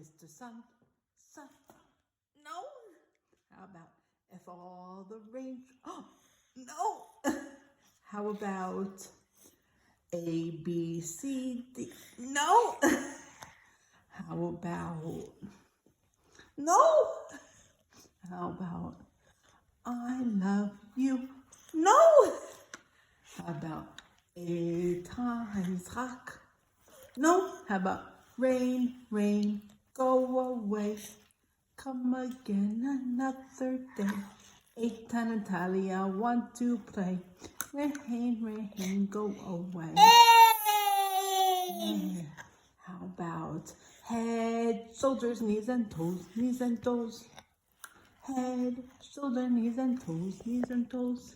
Mr. Sun, Sun. No. How about if all the rain? Oh, no. How about A, B, C, D? No. How about no? How about I love you? No. How about 8 times rock? No. How about rain, rain, go away, come again another day. 8 times Natalia want to play. Rain, rain, go away. Yeah. How about head, shoulders, knees and toes, knees and toes. Head, shoulder, knees and toes, knees and toes.